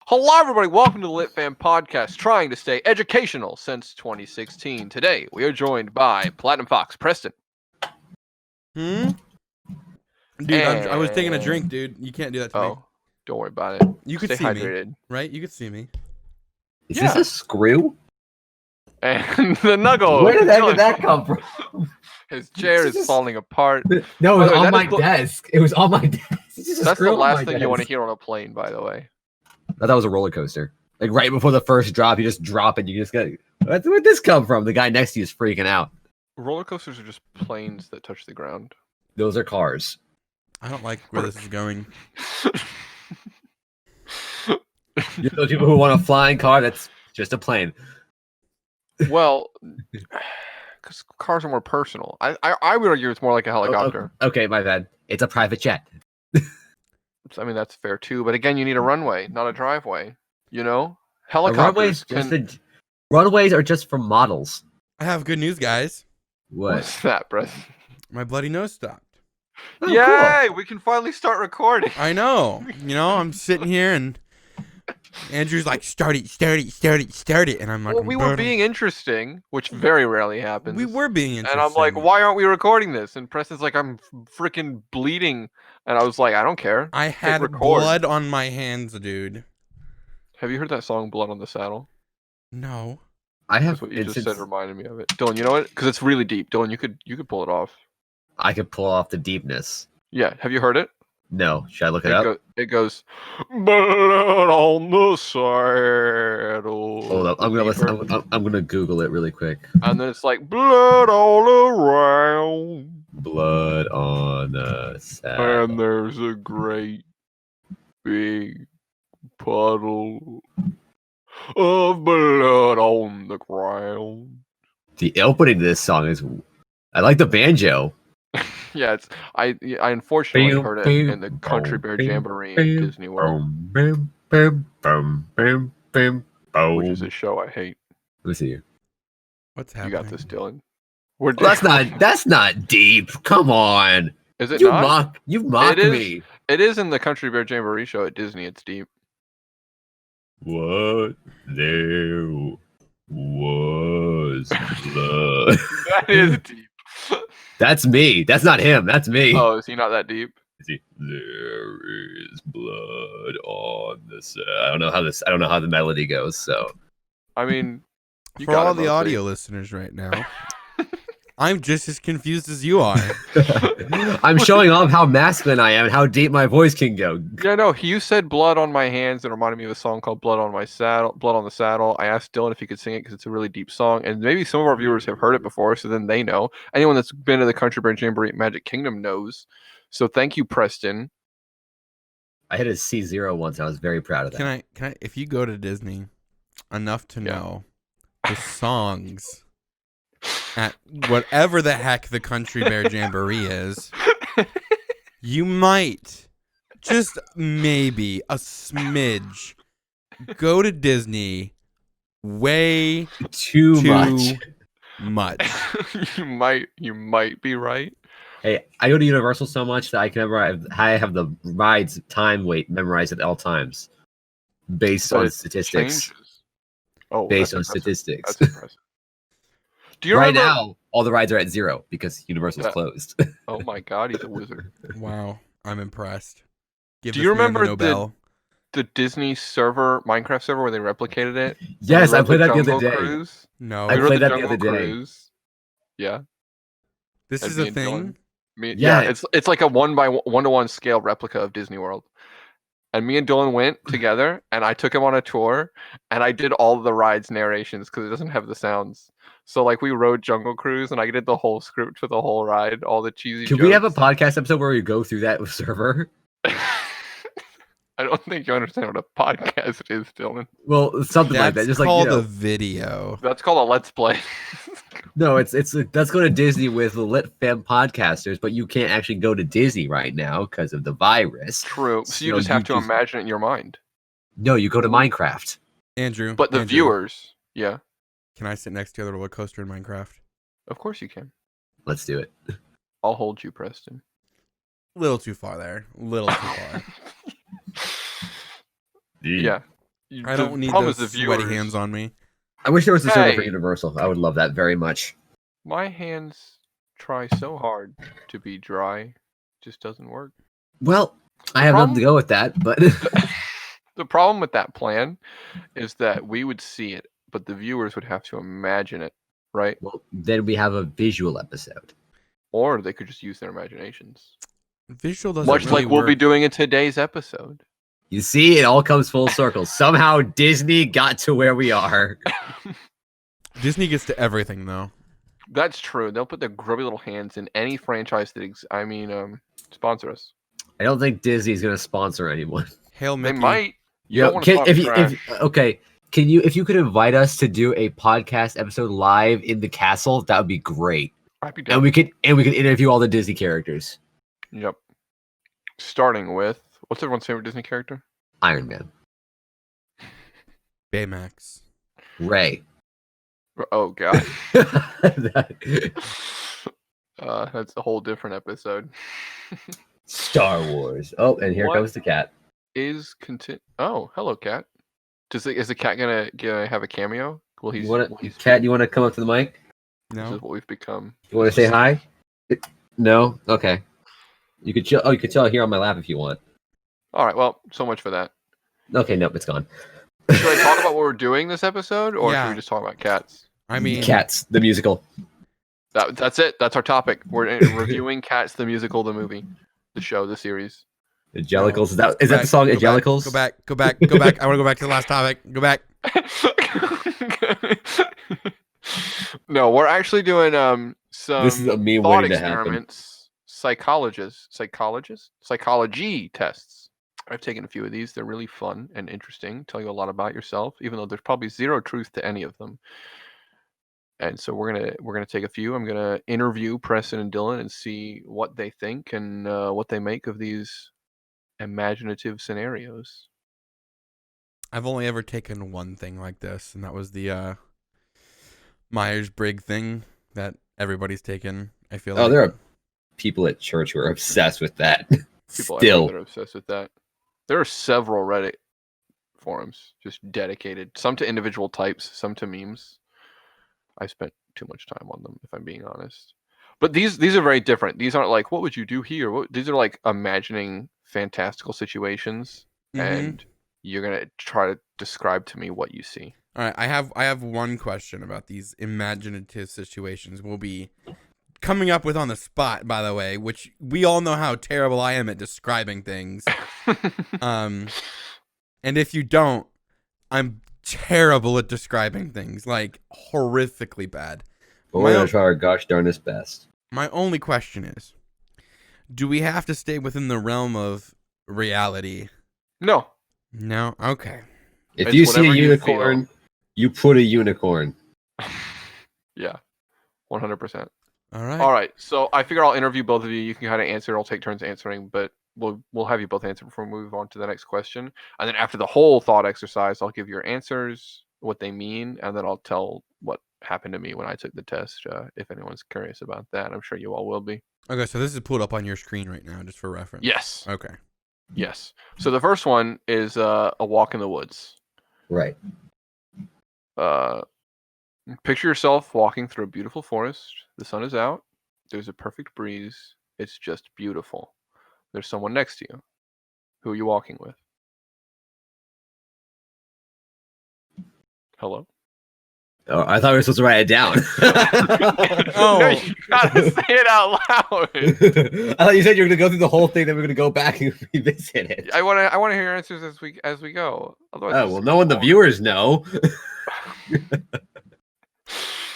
Hello, everybody. Welcome to the Lit Fam Podcast, trying to stay educational since 2016. Today, we are joined by Platinum Fox, Preston. Dude, I was taking a drink, dude. You can't do that to me. Oh, don't worry about it. You could Stay see hydrated. me, right? You could see me. Is this a screw? And the Nuggle. Where did that come from? His chair is falling apart. No, it was By the way, on my desk. It was on my desk. That's the last thing you want to hear on a plane, by the way. I thought that was a roller coaster. Like right before the first drop, you just drop it. You just go, where'd this come from? The guy next to you is freaking out. Roller coasters are just planes that touch the ground. Those are cars. I don't like where this is going. You're those people who want a flying car that's just a plane. Well, because cars are more personal. I would argue it's more like a helicopter. Okay, my bad. It's a private jet. I mean, that's fair too. But again, you need a runway, not a driveway. You know? Helicopters runways are just for models. I have good news, guys. What's that, Brett? My bloody nose stopped. Oh, Yay! cool. We can finally start recording. I know. I'm sitting here and Andrew's like, start it. And I'm like, well, we were being interesting, which very rarely happens. We were being interesting. And I'm like, why aren't we recording this? And Preston's like, I'm freaking bleeding. And I was like, I don't care. I had blood on my hands, dude. Have you heard that song, Blood on the Saddle? No. I have. That's what you just said reminded me of it. Dylan, you know what? Because it's really deep. Dylan, you could pull it off. I could pull off the deepness. Yeah. Have you heard it? No. Should I look it up? It goes, blood on the saddle. Hold up. I'm gonna listen. I'm gonna Google it really quick. And then it's like blood all around. Blood on the saddle. And there's a great big puddle of blood on the ground. The opening to this song is. I like the banjo. Yeah, I unfortunately heard it in the Country Bear Jamboree in Disney World, which is a show I hate. Let's see. What's happening? You got this, Dylan. Well, that's not deep. Come on. Is it not? You mock me. It is in the Country Bear Jamboree show at Disney. It's deep. What there was blood. That is deep. That's me. That's not him. That's me. Oh, is he not that deep? There is blood on this. I don't know how the melody goes. So, I mean, for all the audio listeners right now, I'm just as confused as you are. I'm showing off how masculine I am and how deep my voice can go. Yeah, no. You said "Blood on My Hands" and reminded me of a song called "Blood on My Saddle." Blood on the Saddle. I asked Dylan if he could sing it because it's a really deep song, and maybe some of our viewers have heard it before, so then they know. Anyone that's been to the Country Bear Jamboree at Magic Kingdom knows. So thank you, Preston. I hit a C0 once. I was very proud of that. Can I? If you go to Disney enough to know the songs at whatever the heck the Country Bear Jamboree is, you might, just maybe a smidge, go to Disney way too much. You might be right. Hey, I go to Universal so much that I have the ride's time wait memorized at all times, based on statistics. Changes. Oh, based on statistics. That's impressive. Do you right remember... now, all the rides are at 0 because Universal's closed. Oh my God, he's a wizard. Wow, I'm impressed. Do you remember the Disney server, Minecraft server, where they replicated it? Yes, I played that the other day. Cruise? No, I played that the other day. Yeah. This is a thing? Yeah, it's like a 1-to-1 scale replica of Disney World. And me and Dylan went together, and I took him on a tour, and I did all the rides narrations because it doesn't have the sounds. So like we rode Jungle Cruise, and I did the whole script for the whole ride, all the cheesy jokes. Can we have a podcast episode where we go through that server? I don't think you understand what a podcast is, Dylan. Well, something like that. Just called a video. That's called a Let's Play. No, let's go to Disney with the Lit Fam podcasters, but you can't actually go to Disney right now because of the virus. True. So you just have to imagine it in your mind. No, you go to Minecraft. Andrew. But the viewers, yeah. Can I sit next to the roller coaster in Minecraft? Of course you can. Let's do it. I'll hold you, Preston. Little too far there. Little too far. Yeah. I don't need problem those is the sweaty viewers. hands on me. I wish there was a server for Hey. Universal. I would love that very much. My hands try so hard to be dry, just doesn't work. Well, I have nothing to go with that, but The problem with that plan is that we would see it, but the viewers would have to imagine it, right? well, then we have a visual episode. Or they could just use their imaginations. Visual doesn't Much really like we'll be work. doing in today's episode. You see, it all comes full circle. Somehow Disney got to where we are. Disney gets to everything though. That's true. They'll put their grubby little hands in any franchise that sponsor us. I don't think Disney's going to sponsor anyone. Hail They Mickey. might. You Yo, don't want to talk trash. okay, if you could invite us to do a podcast episode live in the castle, that would be great. I'd be down. And we could interview all the Disney characters. Yep. Starting with what's everyone's favorite Disney character? Iron Man, Baymax. Ray. Oh god. That- That's a whole different episode. Star Wars. Oh, and here What? comes the cat. Oh, hello, cat. Is the cat gonna have a cameo? Well, You want to, cat? You want to come up to the mic? This No. is what we've become. You want to say hi? No. Okay. You could chill. Oh, you could chill here on my lap if you want. All right. Well, so much for that. Okay, nope, it's gone. Should I talk about what we're doing this episode, or Yeah. should we just talk about cats? I mean, Cats, the musical. That's it. That's our topic. We're reviewing Cats, the musical, the movie, the show, the series. Angelicals. No. Is that the song Go back, Angelicals? Go back. I want to go back to the last topic. Go back. No, we're actually doing some This is a meme thought waiting to happen. experiments, psychology tests. I've taken a few of these. They're really fun and interesting. Tell you a lot about yourself, even though there's probably zero truth to any of them. And so we're gonna take a few. I'm gonna interview Preston and Dylan and see what they think and what they make of these imaginative scenarios. I've only ever taken one thing like this, and that was the Myers-Briggs thing that everybody's taken. I feel like. Oh, there are people at church who are obsessed with that. People I know Still, that are obsessed with that. There are several Reddit forums just dedicated, some to individual types, some to memes. I spent too much time on them, if I'm being honest. But these are very different. These aren't like, what would you do here? These are like imagining fantastical situations, Mhm. and you're gonna try to describe to me what you see. All right, I have one question about these imaginative situations. We'll be coming up with on the spot, by the way, which we all know how terrible I am at describing things. And if you don't, I'm terrible at describing things, like horrifically bad. but we're gonna try our gosh darnest best. My only question is, do we have to stay within the realm of reality? No. No? Okay. If It's you see a whatever you unicorn, you put a unicorn. Yeah. 100%. All right. All right. So I figure I'll interview both of you. You can kind of answer. I'll take turns answering, but we'll have you both answer before we move on to the next question. And then after the whole thought exercise, I'll give your answers, what they mean, and then I'll tell what happened to me when I took the test. If anyone's curious about that, I'm sure you all will be. Okay, so this is pulled up on your screen right now, just for reference. Yes. Okay. Yes. So the first one is a walk in the woods. Right. Picture yourself walking through a beautiful forest. The sun is out. There's a perfect breeze. It's just beautiful. There's someone next to you. Who are you walking with? Hello? Oh, I thought we were supposed to write it down. Oh. No, you gotta say it out loud. I thought you said you were gonna go through the whole thing, then we're gonna go back and revisit it. I want to hear your answers as we go. Otherwise, Oh this well, is no one the boring. viewers know.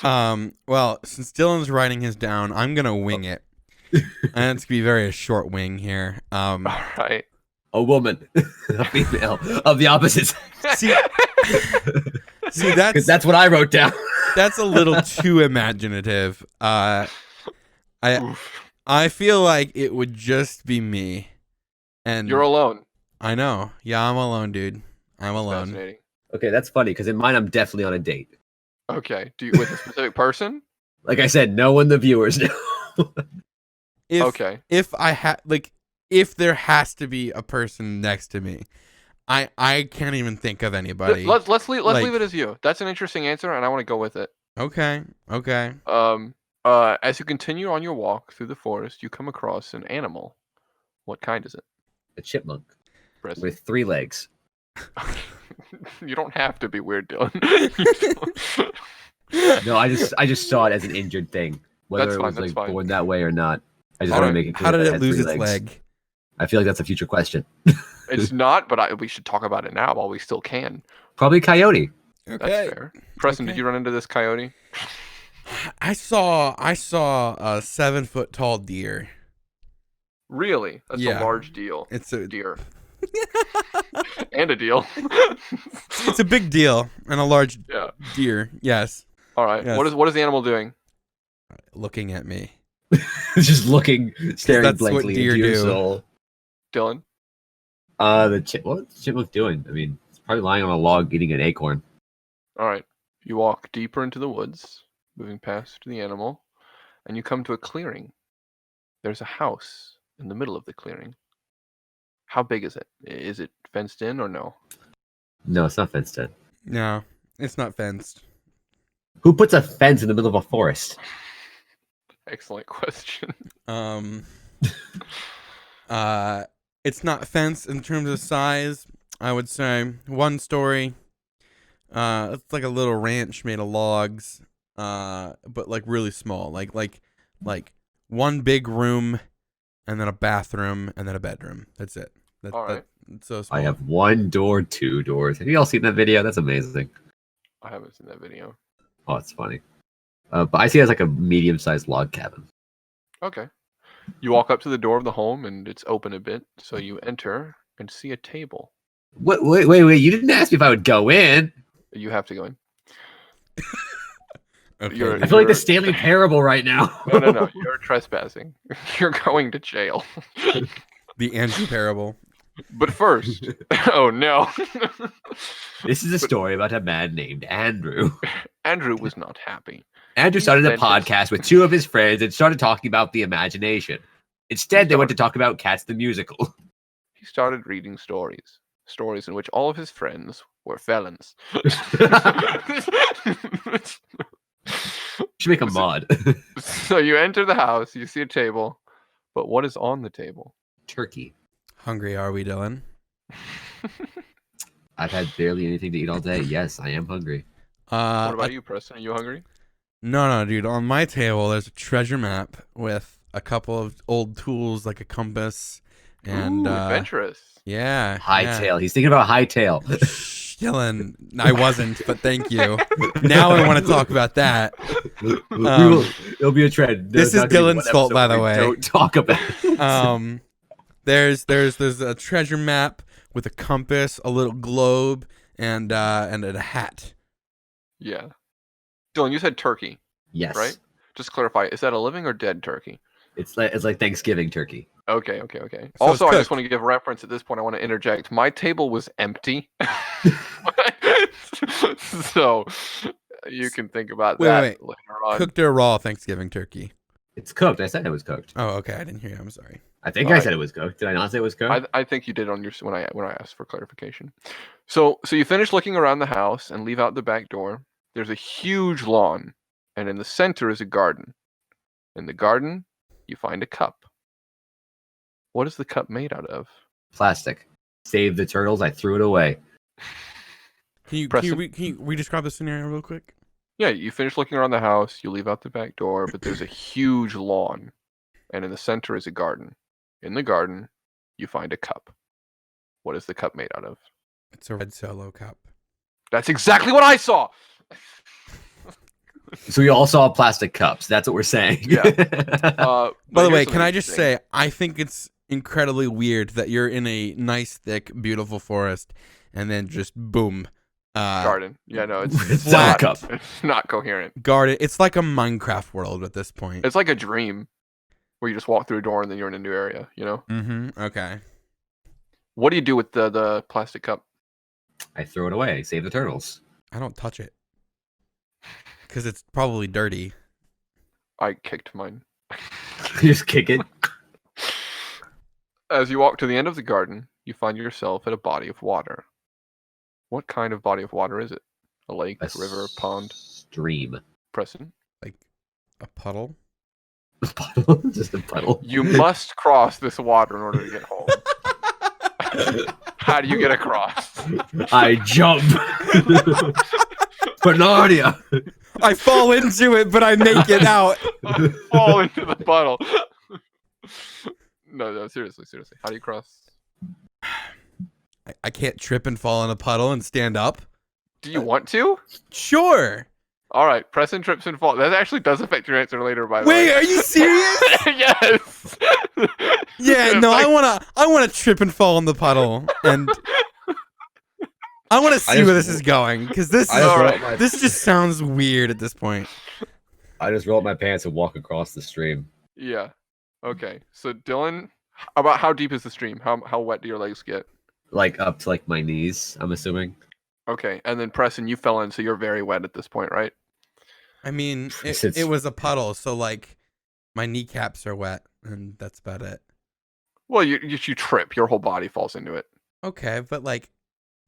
Well, since Dylan's writing his down, I'm gonna wing it. And it's gonna be very a short wing here. All right. A woman, a female of the opposite sex. See, Because that's what I wrote down. that's a little too imaginative. Oof. I feel like it would just be me. And You're alone. I know. Yeah, I'm alone, dude. I'm alone. Fascinating. Okay, that's funny because in mine I'm definitely on a date. Okay. Do you with a specific person? Like I said, no one the viewers know. If Okay. if there has to be a person next to me, I can't even think of anybody. Let's leave Like- it as you. That's an interesting answer, and I want to go with it. Okay. As you continue on your walk through the forest, you come across an animal. What kind is it? A chipmunk Preston? with 3 legs. You don't have to be weird, Dylan. No, I just saw it as an injured thing, whether That's it fine, was that's like fine. born that way or not. I just How want to did, make it clear how did that it had lose 3 its legs. leg? I feel like that's a future question. It's not, but we should talk about it now while we still can. Probably coyote. That's fair. Preston, did you run into this coyote? I saw a 7-foot tall deer. Really? That's Yeah. a large deal. It's a Deer. And a deal. it's a big deal and a large Yeah. deer. Yes, All right. Yes. What is the animal doing? looking at me. Just looking, staring that's what blankly deer into your do. soul. Dylan? What's the chipmunk doing? I mean, it's probably lying on a log eating an acorn. All right. You walk deeper into the woods, moving past the animal, and you come to a clearing. There's a house in the middle of the clearing. How big is it? Is it fenced in or no? No, it's not fenced in. No, it's not fenced. Who puts a fence in the middle of a forest? Excellent question. It's not fenced in terms of size. I would say 1 story. It's like a little ranch made of logs. But like really small. Like 1 big room, and then a bathroom, and then a bedroom. That's it. All right. That's so small. I have 1 door, 2 doors. Have you all seen that video? That's amazing. I haven't seen that video. Oh, it's funny. But I see it as like a medium-sized log cabin. Okay. You walk up to the door of the home, and it's open a bit, so you enter and see a table. Wait! You didn't ask me if I would go in. You have to go in. Okay. You're- I feel like the Stanley Parable right now. No. You're trespassing. You're going to jail. The Andrew parable. But first, oh no. This is a story about a man named Andrew. Andrew was not happy. Andrew started a Invented. podcast with 2 of his friends and started talking about the imagination. Instead, they went to talk about Cats the Musical. He started reading stories in which all of his friends were felons. Should make a mod. So you enter the house, you see a table, but what is on the table? Turkey. Hungry are we, Dylan? I've had barely anything to eat all day. Yes, I am hungry. What about you, Preston? Are you hungry? No, dude. On my table, there's a treasure map with a couple of old tools like a compass and Ooh, adventurous. yeah. Hightail. He's thinking about hightail. Shh, Dylan, I wasn't, but thank you. Now I want to talk about that. It'll be a trend. This There's is not gonna be Dylan's one fault, episode by the where we way. Don't talk about it. There's a treasure map with a compass, a little globe, and a hat. Yeah. Dylan, you said turkey, Yes. right? Just to clarify, is that a living or dead turkey? It's like Thanksgiving turkey. Okay. So Also, I it's just want to give reference at this point. I want to interject. My table was empty. So you can think about Wait, that wait. later on. Cooked or raw Thanksgiving turkey? It's cooked. I said it was cooked. Oh, okay. I didn't hear you. I'm sorry. I think All I right. said it was cooked. Did I not say it was cooked? I think you did on your when I asked for clarification. So you finish looking around the house and leave out the back door. There's a huge lawn, and in the center is a garden. In the garden, you find a cup. What is the cup made out of? Plastic. Save the turtles. I threw it away. Can you Preston? re-describe the scenario real quick? Yeah, you finish looking around the house, you leave out the back door, but there's a huge lawn, and in the center is a garden. In the garden, you find a cup. What is the cup made out of? It's a red Solo cup. That's exactly what I saw. So we all saw plastic cups. That's what we're saying. Yeah. By the way, can I just say, I think it's incredibly weird that you're in a nice, thick, beautiful forest, and then just boom, garden? Yeah, no, It's it's not not. a cup. It's not coherent. garden. It's like a Minecraft world at this point. It's like a dream, where you just walk through a door and then you're in a new area. You know. Mm-hmm. Okay. What do you do with the plastic cup? I throw it away. Save the turtles. I don't touch it because it's probably dirty. I kicked mine. You just kick it. As you walk to the end of the garden, you find yourself at a body of water. What kind of body of water is it? A lake, A river, pond? stream. Preston? Like a puddle. Puddle? Just a puddle. You must cross this water in order to get home. How do you get across? I jump. Bernardia. I fall into it, but I make it out. Fall into the puddle. No, seriously. How do you cross? I can't trip and fall in a puddle and stand up. Do you want to? Sure. All right, Preston trips and falls. That actually does affect your answer later, by the way. Wait, are you serious? Yes. Yeah, no, I wanna trip and fall in the puddle, and I want to see where this is going, because this just sounds weird at this point. I just roll up my pants and walk across the stream. Yeah. Okay. So Dylan, about how deep is the stream? How wet do your legs get? Like up to like my knees, I'm assuming. Okay, and then Preston, you fell in, so you're very wet at this point, right? I mean, it was a puddle, so like my kneecaps are wet, and that's about it. Well, you trip, your whole body falls into it. Okay, but like,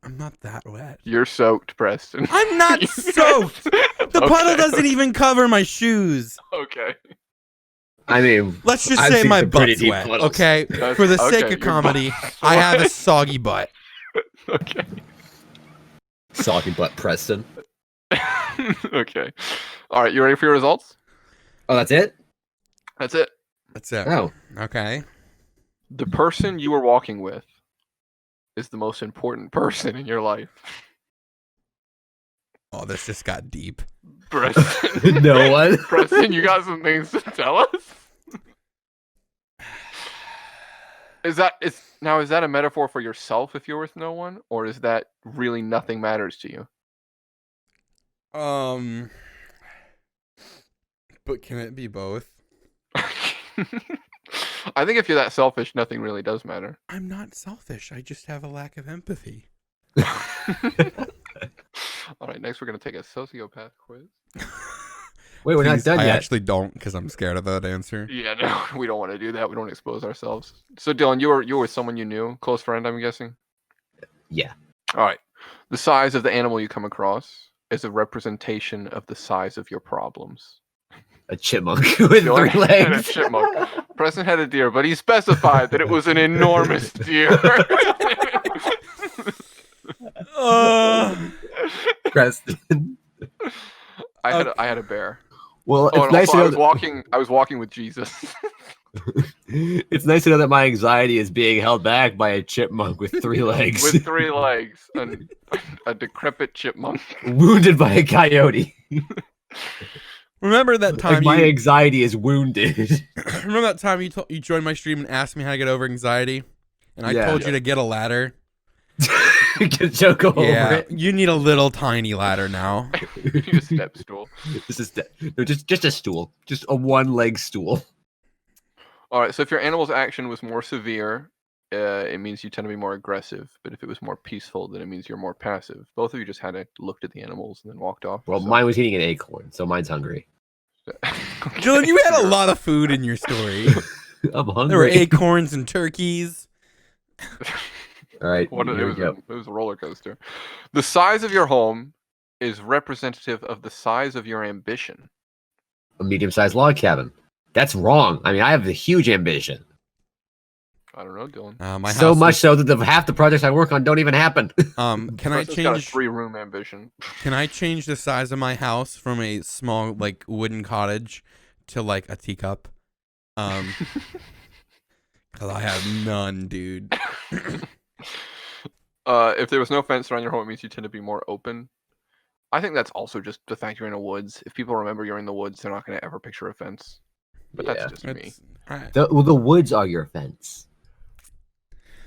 I'm not that wet. You're soaked, Preston. I'm not soaked. The puddle doesn't even cover my shoes. Okay. I mean, let's just say my butt's wet. Puddles. Okay, for the sake of comedy, I have a soggy butt. Okay. Soggy butt, Preston. Okay. All right, you ready for your results? Oh, that's it? That's it. That's it. Oh. Okay. The person you were walking with is the most important person in your life. Oh, this just got deep. Preston. No one? Preston, you got some things to tell us? Is that a metaphor for yourself if you're with no one? Or is that really nothing matters to you? But can it be both? I think if you're that selfish, nothing really does matter. I'm not selfish. I just have a lack of empathy. All right, next we're going to take a sociopath quiz. Wait, we're not done yet. I actually don't, because I'm scared of that answer. Yeah, no, we don't want to do that. We don't expose ourselves. So, Dylan, you were with someone you knew, close friend, I'm guessing? Yeah. All right. The size of the animal you come across is a representation of the size of your problems. A chipmunk with 3 legs. A chipmunk. Preston had a deer, but he specified that it was an enormous deer. Preston. I had a bear. Well, Oh, it's nice to know I was walking with Jesus. It's nice to know that my anxiety is being held back by a chipmunk with 3 legs. With 3 legs. And a decrepit chipmunk. Wounded by a coyote. Remember that time my anxiety is wounded. Remember that time you joined my stream and asked me how to get over anxiety? And I told you to get a ladder? Joke over it. You need a little tiny ladder now. You need a step stool. Just a stool. Just a 1-leg stool. All right, so if your animal's action was more severe, it means you tend to be more aggressive. But if it was more peaceful, then it means you're more passive. Both of you just looked at the animals and then walked off. Well, mine was eating an acorn, so mine's hungry. Okay. Dylan, you had a lot of food in your story. I'm hungry. There were acorns and turkeys. All right, it was a roller coaster. The size of your home is representative of the size of your ambition. A medium-sized log cabin. That's wrong. I mean, I have a huge ambition. I don't know, Dylan. So much so that half the projects I work on don't even happen. Can I change? Got a 3-room ambition. Can I change the size of my house from a small like wooden cottage to like a teacup? Because I have none, dude. If there was no fence around your home, it means you tend to be more open. I think that's also just the fact you're in the woods. If people remember you're in the woods, they're not going to ever picture a fence. But that's just me. Right. The woods are your fence.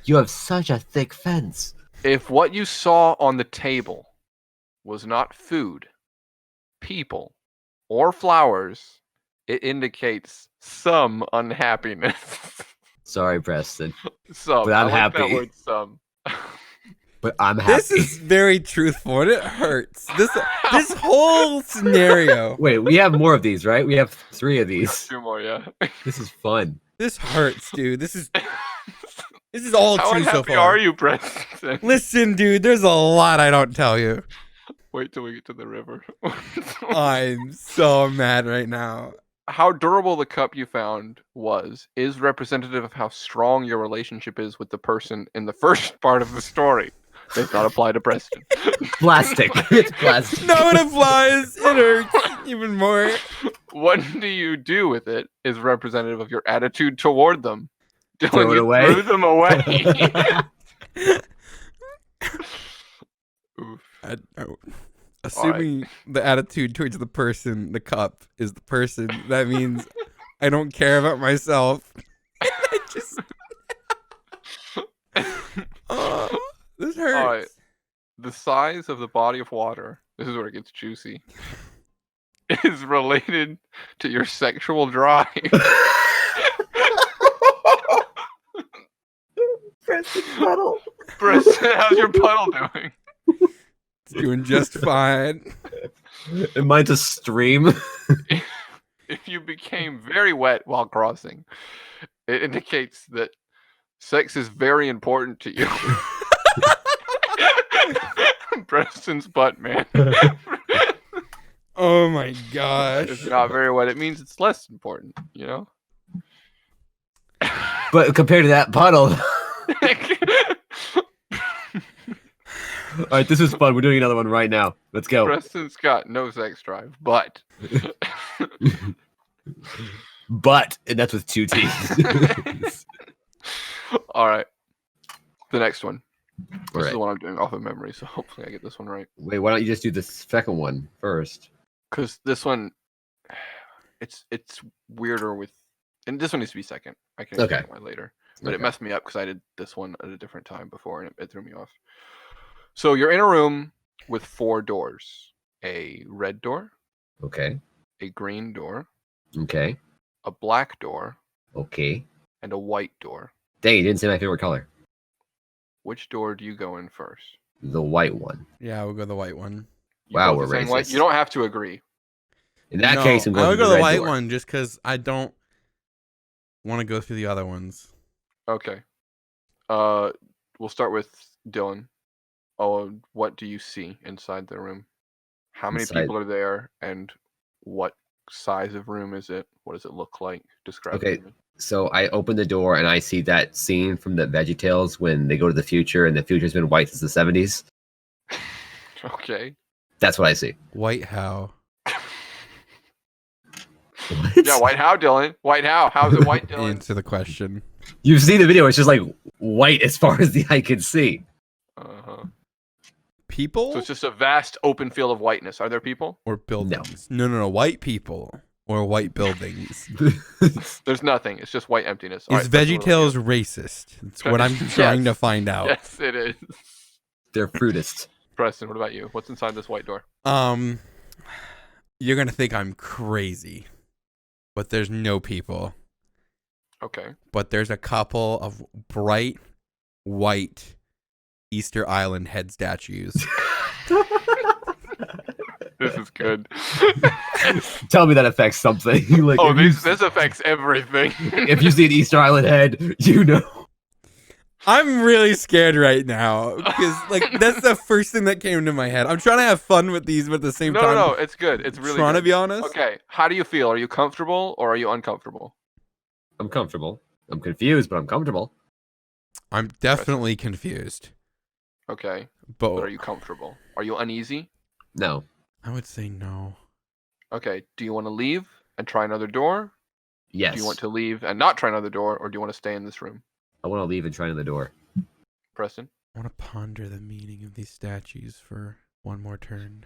You have such a thick fence. If what you saw on the table was not food, people, or flowers, it indicates some unhappiness. Sorry, Preston. Some. But I'm I like happy. That word, some. But I'm happy. This is very truthful, and it hurts. This whole scenario. Wait, we have more of these, right? We have 3 of these. 2 more, yeah. This is fun. This hurts, dude. This is. This is all How true so unhappy far. are you, Preston? Listen, dude, there's a lot I don't tell you. Wait till we get to the river. I'm so mad right now. How durable the cup you found is representative of how strong your relationship is with the person in the first part of the story. Does not apply to Preston. Plastic. It's plastic. No, it applies. It hurts even more. What do you do with it is representative of your attitude toward them. Dylan, Throw it you away. threw them away. Oof. Assuming the attitude towards the person, the cup, is the person, that means I don't care about myself. I just... Oh, this hurts. All right. The size of the body of water, this is where it gets juicy, is related to your sexual drive. Preston puddle. Preston, how's your puddle doing? It's doing just fine. And mine's a stream. If you became very wet while crossing, it indicates that sex is very important to you. Preston's butt, man. Oh my gosh. It's not very wet. It means it's less important, you know? But compared to that puddle. All right, this is fun. We're doing another one right now. Let's go. Preston's got no sex drive, but And that's with 2 T's. all right. The next one. This All is right. the one I'm doing off of memory, so hopefully I get this one right. Wait, why don't you just do the second one first? Because this one, it's weirder with, and this one needs to be second. I can explain why later, but it Okay. messed me up because I did this one at a different time before, and it threw me off. So you're in a room with 4 doors: a red door, Okay. a green door, Okay. a black door, Okay. and a white door. Dang, you didn't say my favorite color. Which door do you go in first? The white one. Yeah, we'll go the white one. You Wow, both we're are saying white? racist. You don't have to agree. In that No, case, I'm I going would to go the the red white door. one just because I don't want to go through the other ones. Okay. We'll start with Dylan. Oh, what do you see inside the room? How many Inside- people are there, and what size of room is it? What does it look like? Describe it Okay. to me. So I open the door and I see that scene from the VeggieTales when they go to the future and the future's been white since the 70s. Okay. That's what I see. White how? What? Yeah, white how, Dylan? White how? How's it white, Dylan? Answer the question. You've seen the video. It's just like white as far as the eye can see. Uh-huh. People So it's just a vast open field of whiteness. Are there people? or buildings? No. White people or white buildings. There's nothing. It's just white emptiness. All Is right, Preston, what about VeggieTales racist? That's what I'm Yes. trying to find out. you? Yes, it is. They're fruitist. Preston, what about you? What's inside this white door? You're gonna think I'm crazy, but there's no people. Okay. But there's a couple of bright white Easter Island head statues. This is good. Tell me that affects something. Like, Oh, if, you, this affects everything. if you see an Easter Island head, you know. I'm really scared right now because that's the first thing that came to my head. I'm trying to have fun with these, but at the same time, No, it's good. It's really trying good. to be honest. Okay, how do you feel? Are you comfortable or are you uncomfortable? I'm comfortable. I'm confused, but I'm comfortable. I'm definitely confused, Okay, but are but you comfortable? Are you uneasy? No. I would say no. Okay, do you want to leave and try another door? Yes. Do you want to leave and not try another door, or do you want to stay in this room? I want to leave and try another door. Preston? I want to ponder the meaning of these statues for one more turn.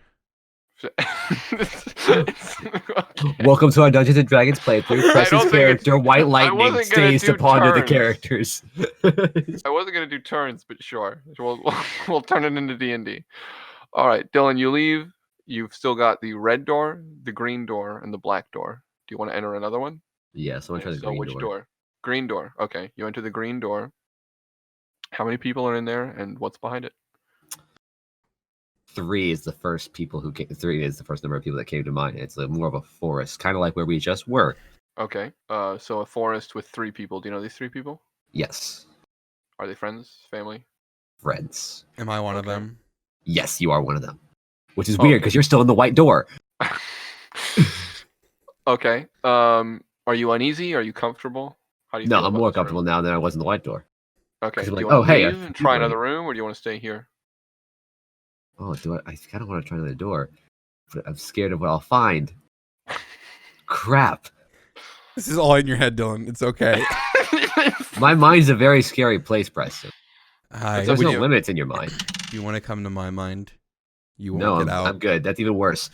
Okay. Welcome to our Dungeons and Dragons playthrough. I don't Preston's think character, White wasn't Lightning, gonna stays do to ponder the turns. characters. I wasn't gonna do turns, but sure, we'll turn it into D&D. All right, Dylan, you leave. You've still got the red door, the green door, and the black door. Do you want to enter another one? Yes, I want to try the So green which door. door? Green door. Okay, you enter the green door. How many people are in there, and what's behind it? 3 is the first people who came. 3 is the first number of people that came to mind. It's more of a forest, kind of like where we just were. Okay, so a forest with 3 people. Do you know these 3 people? Yes. Are they friends? Family? Friends. Am I one of Okay. them? Yes, you are one of them. Which is weird Okay. because you're still in the white door. Okay. Are you uneasy? Are you comfortable? How do you No, feel I'm about more this room? comfortable now than I was in the white door. Okay. Because I'm Do you like, want oh, to hey, leave and try people another are- room, or do you want to stay here? Oh, I kind of want to try another door, but I'm scared of what I'll find. Crap. This is all in your head, Dylan. It's okay. My mind's a very scary place, Preston. Hi. There's up no to you. limits in your mind. You want to come to my mind? You won't No, get out. I'm good. That's even worse.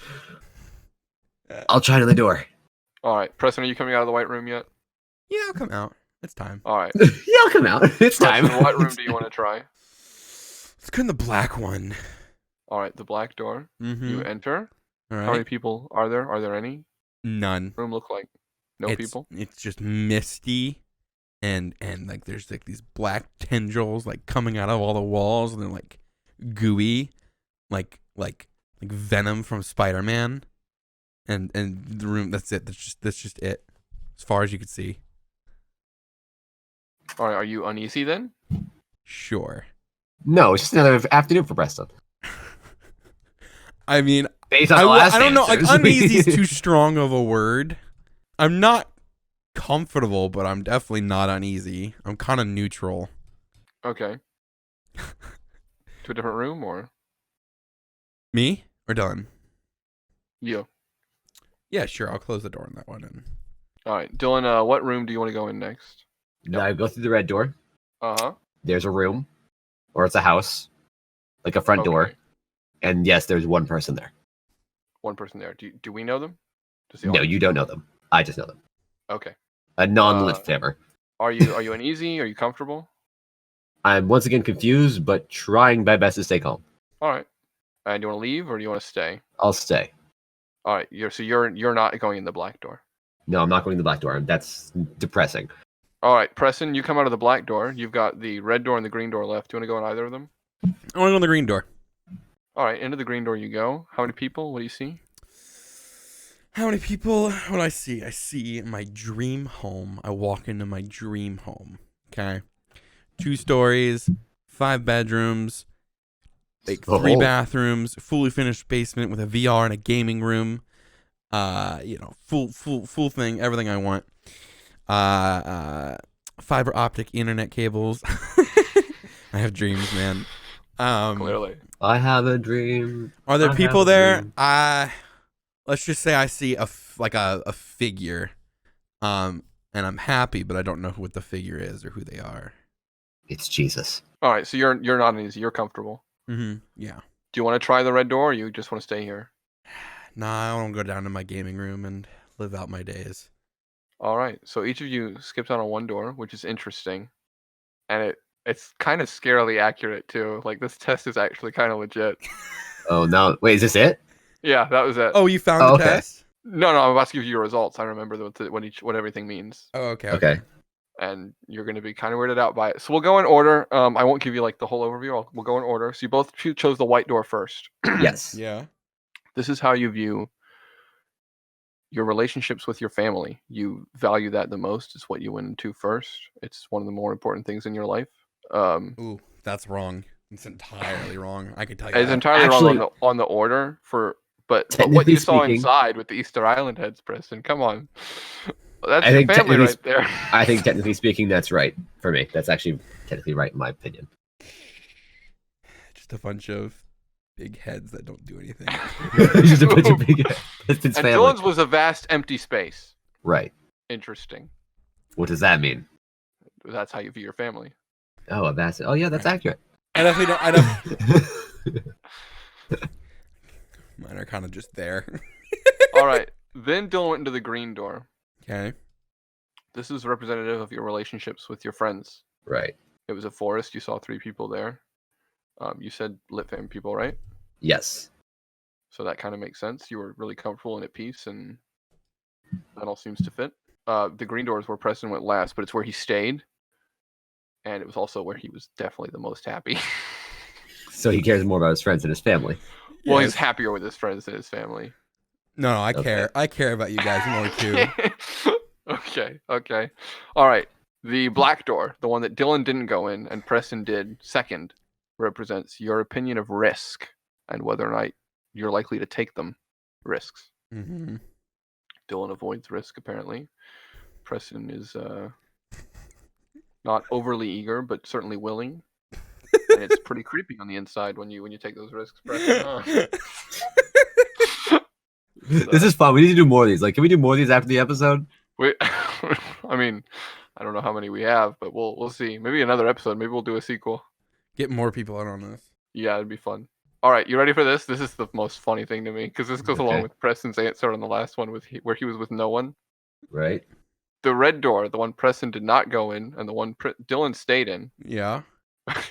I'll try another door. All right, Preston, are you coming out of the white room yet? Yeah, I'll come out. It's time. All right, Yeah, I'll come out. It's time. Preston, what room do you want to try? Let's go in the black one. All right, the black door. Mm-hmm. You enter. All How many right. people are there? Are there any? None. Room look like no people. It's just misty, and like there's like these black tendrils like coming out of all the walls, and they're like gooey, like venom from Spider-Man. And the room. That's it. That's just it, as far as you can see. All right, are you uneasy then? Sure. No, it's just another afternoon for Preston. I mean, Based on the last I don't know. Like answers. uneasy is too strong of a word. I'm not comfortable, but I'm definitely not uneasy. I'm kind of neutral. Okay. To a different room or Me or Dylan? you? Yeah, sure. I'll close the door on that one. And All right, Dylan. What room do you want to go in next? Now I go through the red door. Uh-huh. There's a room, or it's a house, like a front door. Okay. And yes, there's one person there. One person there. Do we know them? Does the No, audience you don't know them. I just know them. Okay. A non-lit member. Are you uneasy? Are you comfortable? I'm once again confused, but trying my best to stay calm. All right. And do you want to leave or do you want to stay? I'll stay. All right. You're not going in the black door. No, I'm not going to the black door. That's depressing. All right, Preston, you come out of the black door. You've got the red door and the green door left. Do you want to go in either of them? I want to go in the green door. All right, into the green door you go. How many people? What do you see? How many people? What do I see? I see my dream home. I walk into my dream home. Okay. 2 stories, 5 bedrooms, like 3 bathrooms, fully finished basement with a VR and a gaming room. Full thing, everything I want. Fiber optic internet cables. I have dreams, man. Clearly. I have a dream. Are there I people have a there? dream. Let's just say I see a figure, and I'm happy, but I don't know what the figure is or who they are. It's Jesus. All right, so you're not uneasy. You're comfortable. Mm-hmm. Yeah. Do you want to try the red door or you just want to stay here? Nah, I want to go down to my gaming room and live out my days. All right, so each of you skipped out on one door, which is interesting. And it's kind of scarily accurate, too. Like, this test is actually kind of legit. Oh, no. Wait, is this it? Yeah, that was it. Oh, you found the okay. test? No, I'm about to give you your results. I remember what everything means. Oh, okay. Okay. And you're going to be kind of weirded out by it. So we'll go in order. I won't give you like the whole overview. We'll go in order. So you both chose the white door first. Yes. Yeah. This is how you view your relationships with your family. You value that the most. It's what you went into first. It's one of the more important things in your life. Ooh, that's wrong. It's entirely wrong. I can tell you It's that. entirely Actually- wrong on the order but what Technically you saw speaking- inside with the Easter Island heads, Preston. Come on. That's I your think family right technically there. I think technically speaking, that's right for me. That's actually technically right in my opinion. Just a bunch of big heads that don't do anything. Just a bunch of big Pistons And family. Dylan's was a vast empty space. Right. Interesting. What does that mean? That's how you view your family. Oh, a basket. Oh, yeah, that's accurate. I definitely don't. I don't. Mine are kind of just there. All right. Then Dylan went into the green door. Okay. This is representative of your relationships with your friends. Right. It was a forest. You saw 3 people there. You said lit fam people, right? Yes. So that kind of makes sense. You were really comfortable and at peace, and that all seems to fit. The green door is where Preston went last, but it's where he stayed. And it was also where he was definitely the most happy. So he cares more about his friends than his family. Well, Yes. he's happier with his friends than his family. No, I Okay. care. I care about you guys more too. Okay. All right. The black door, the one that Dylan didn't go in and Preston did second, represents your opinion of risk and whether or not you're likely to take them risks. Mm-hmm. Dylan avoids risk apparently. Preston is not overly eager, but certainly willing. And it's pretty creepy on the inside when you take those risks, Preston. This is fun. We need to do more of these. Like, can we do more of these after the episode? I mean, I don't know how many we have, but we'll see. Maybe another episode. Maybe we'll do a sequel. Get more people in on this. Yeah, it'd be fun. All right, you ready for this? This is the most funny thing to me because this goes along with Preston's answer on the last one where he was with no one. Right. The red door, the one Preston did not go in, and the one Dylan stayed in, Yeah.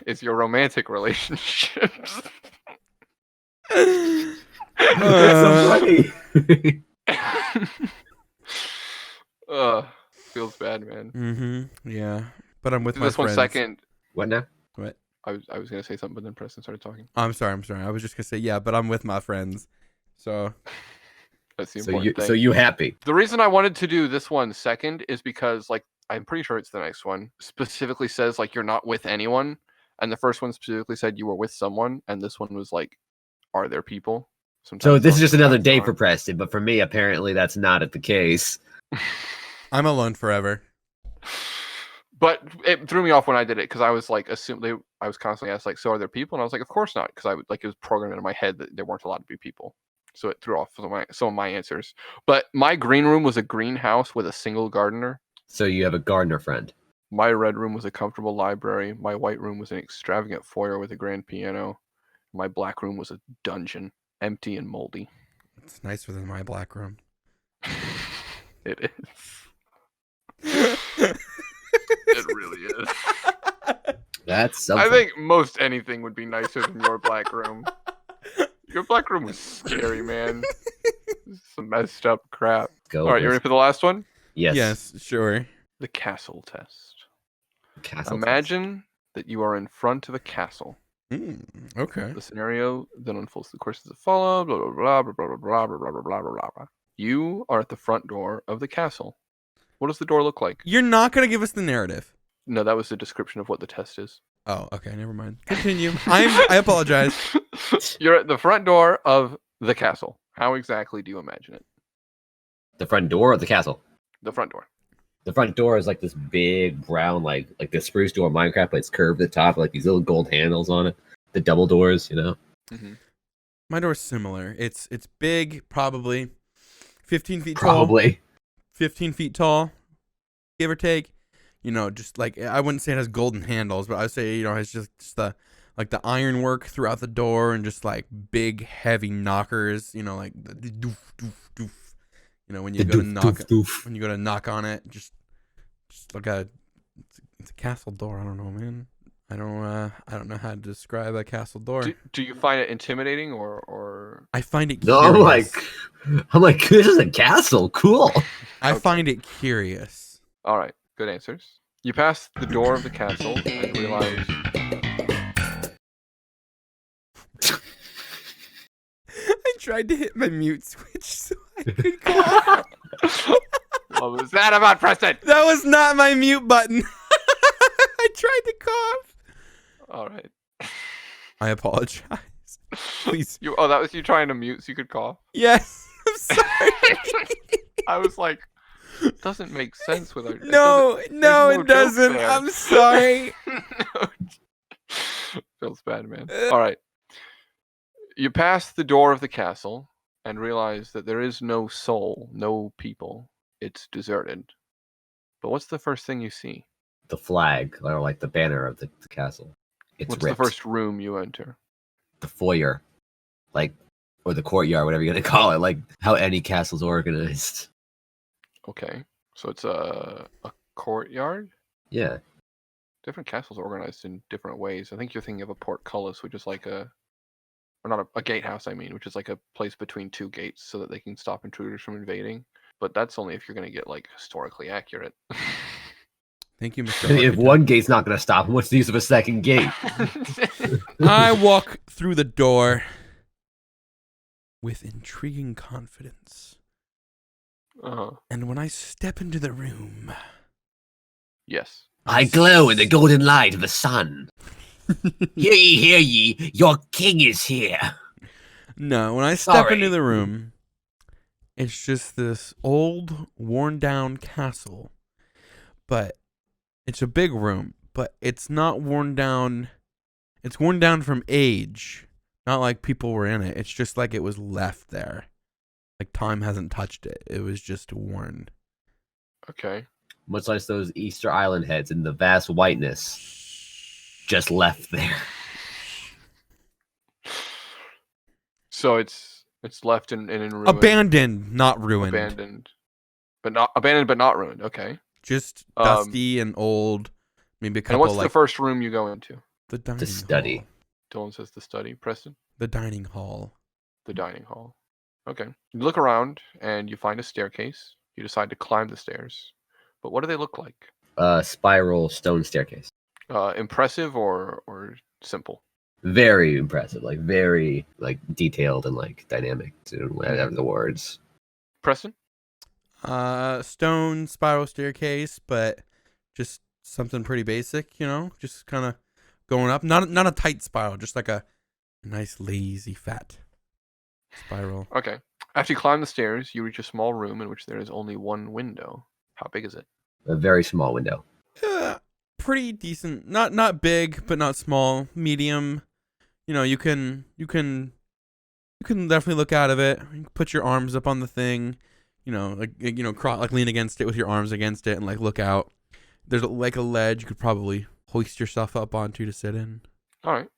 is your romantic relationships. That's so funny. Feels bad, man. Mm-hmm. Yeah. But I'm with my This friends. 1 second. What now? What? I was gonna say something, but then Preston started talking. I'm sorry. I was just gonna say yeah, but I'm with my friends. So That's the So important thing. so you happy? The reason I wanted to do this one second is because, like, I'm pretty sure it's the next one specifically says like you're not with anyone, and the first one specifically said you were with someone, and this one was like, are there people? So Sometimes this is not, just another sometimes day not. for Preston, but for me, apparently that's not the case. I'm alone forever. But it threw me off when I did it because I was like, I was constantly asked like, so are there people? And I was like, of course not, because it was programmed into my head that there weren't allowed to be people. So it threw off some of my answers. But my green room was a greenhouse with a single gardener. So you have a gardener friend. My red room was a comfortable library. My white room was an extravagant foyer with a grand piano. My black room was a dungeon, empty and moldy. It's nicer than my black room. It is. It really is. That's something. I think most anything would be nicer than your black room. Your black room was scary, man. Some messed up crap. Go. All right, you ready for the last one? Yes. Yes, sure. The castle test. Castle Imagine that you are in front of a castle. Okay. The scenario then unfolds the courses that follow. Blah blah blah blah blah blah blah blah blah blah blah blah. You are at the front door of the castle. What does the door look like? You're not gonna give us the narrative. No, that was the description of what the test is. Oh, okay. Never mind. Continue. I apologize. You're at the front door of the castle. How exactly do you imagine it? The front door of the castle. The front door. The front door is like this big brown, like the spruce door in Minecraft, but it's curved at the top, like these little gold handles on it. The double doors, you know. Mm-hmm. My door's similar. It's big, probably 15 feet tall. Probably. 15 feet tall, give or take. You know, just like, I wouldn't say it has golden handles, but I would say, you know, it's just the ironwork throughout the door and just like big heavy knockers, you know, like the doof doof doof. You know, when you go to knock when you go to knock on it, just like it's a castle door. I don't know, man. I don't know how to describe a castle door. Do you find it intimidating or I find it No, curious. I'm like, this is a castle. Cool. I Okay. find it curious. All right, good answers. You pass the door of the castle and realize I tried to hit my mute switch so I could cough. what was that about, Preston? That was not my mute button. I tried to cough. All right. I apologize. Please. That was you trying to mute so you could cough. Yes. I'm sorry. I was like, doesn't make sense with our. No, no it doesn't. joke there. I'm sorry. Feels bad, man. All right. You pass the door of the castle and realize that there is no soul, no people. It's deserted. But what's the first thing you see? The flag, or like the banner of the castle. It's What's ripped. the first room you enter? The foyer, like, or the courtyard, whatever you're gonna call it, like how any castle's organized. Okay. So it's a courtyard? Yeah. Different castles are organized in different ways. I think you're thinking of a portcullis, which is like or not a gatehouse, I mean, which is like a place between two gates so that they can stop intruders from invading. But that's only if you're going to get like historically accurate. Thank you, Mr. If Architect. one gate's not gonna stop him, what's the use of a second gate? I walk through the door with intriguing confidence. Uh-huh. And when I step into the room, Yes. I glow in the golden light of the sun. Hear ye, your king is here. No, when I step Sorry. into the room, it's just this old, worn-down castle. But it's a big room, but it's not worn down. It's worn down from age, not like people were in it. It's just like it was left there. Like time hasn't touched it. It was just worn. Okay. Much like those Easter Island heads in the vast whiteness, just left there. So it's left in ruin. Abandoned, not ruined. Abandoned, but not ruined. Okay. Just dusty and old. Maybe a couple. And what's the first room you go into? The dining The study. hall. Dylan says the study. Preston? The dining hall. The dining hall. Okay. You look around and you find a staircase. You decide to climb the stairs. But what do they look like? Spiral stone staircase. Impressive or simple? Very impressive. Like very detailed and dynamic. Whatever the words. Preston? Stone spiral staircase, but just something pretty basic, just kind of going up. Not a tight spiral, just like a nice, lazy, fat spiral. Okay. After you climb the stairs, you reach a small room in which there is only one window. How big is it? A very small window. Pretty decent. Not big, but not small. Medium. You can definitely look out of it. You can put your arms up on the thing. Lean against it with your arms against it and look out. There's a ledge you could probably hoist yourself up onto to sit in. All right.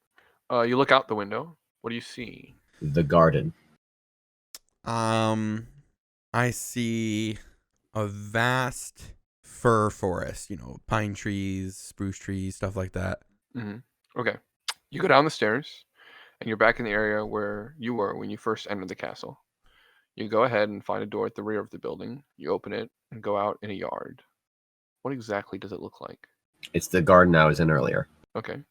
You look out the window. What do you see? The garden. I see a vast fir forest. Pine trees, spruce trees, stuff like that. Mm-hmm. Okay. You go down the stairs, and you're back in the area where you were when you first entered the castle. You go ahead and find a door at the rear of the building. You open it and go out in a yard. What exactly does it look like? It's the garden I was in earlier. Okay. Do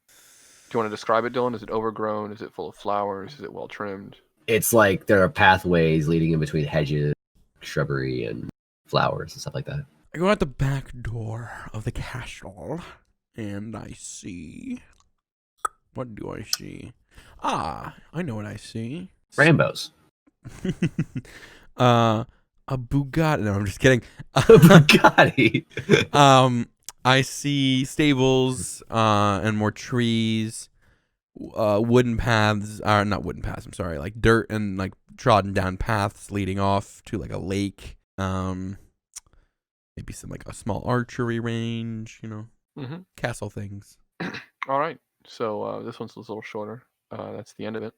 you want to describe it, Dylan? Is it overgrown? Is it full of flowers? Is it well trimmed? It's like there are pathways leading in between hedges, shrubbery, and flowers and stuff like that. I go out the back door of the castle, and I see... What do I see? I know what I see. Rambos. A Bugatti. No, I'm just kidding. Bugatti. I see stables and more trees, wooden paths. Not wooden paths. I'm sorry, like dirt and trodden down paths leading off to a lake. Maybe some a small archery range. Castle things. All right. So this one's a little shorter. That's the end of it.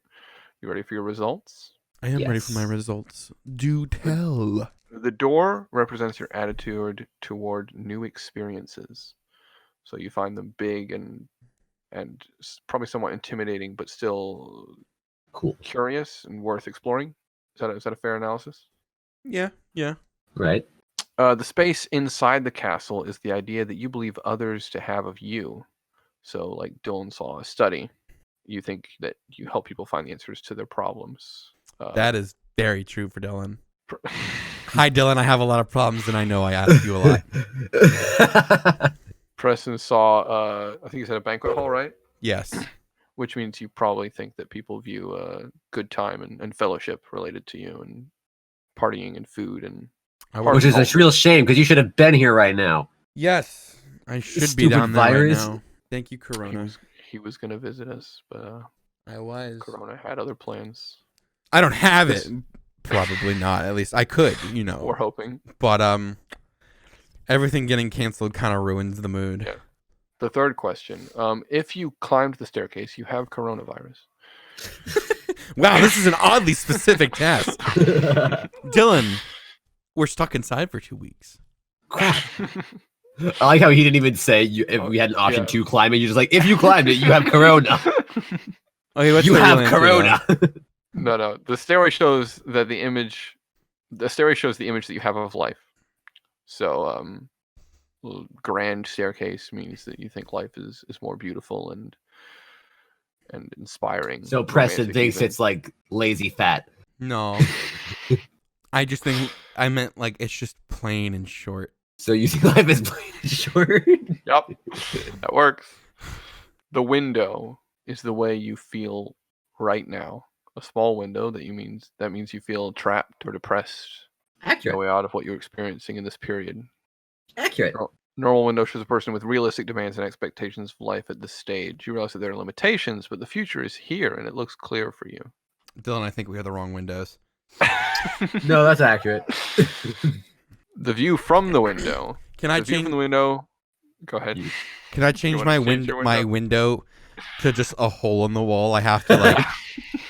You ready for your results? I am ready for my results. Do tell. The door represents your attitude toward new experiences. So you find them big and probably somewhat intimidating, but still cool, curious, and worth exploring. Is that a fair analysis? Yeah. Right. The space inside the castle is the idea that you believe others to have of you. So, like Dylan saw a study, you think that you help people find the answers to their problems. That is very true for Dylan. Hi, Dylan. I have a lot of problems, and I know I ask you a lot. Preston saw, I think he said a banquet hall, right? Yes. Which means you probably think that people view good time and fellowship related to you, and partying and food and. Which is a real shame because you should have been here right now. Yes, I should be down there right now. Thank you, Corona. He was going to visit us, but I was. Corona had other plans. I don't have it. Probably not. At least I could, We're hoping. But everything getting canceled kind of ruins the mood. Yeah. The third question. If you climbed the staircase, you have coronavirus. Wow, this is an oddly specific test. Dylan, we're stuck inside for 2 weeks. I like how he didn't even say if we had an option to climb it. You're just like, if you climbed it, you have corona. Okay, what's you the have real corona. No. The stairway shows that the image that you have of life. So, grand staircase means that you think life is more beautiful and inspiring. So Preston thinks it's like lazy fat. No. I just think I meant it's just plain and short. So you think life is plain and short? Yep, that works. The window is the way you feel right now. A small window that means you feel trapped or depressed. Accurate. No way out of what you're experiencing in this period. Accurate. Normal window shows a person with realistic demands and expectations of life at this stage. You realize that there are limitations, but the future is here and it looks clear for you. Dylan, I think we have the wrong windows. No, that's accurate. The view from the window. Can I The view change from the window? Go ahead. Can I change wanna my change your my window to just a hole in the wall? I have to like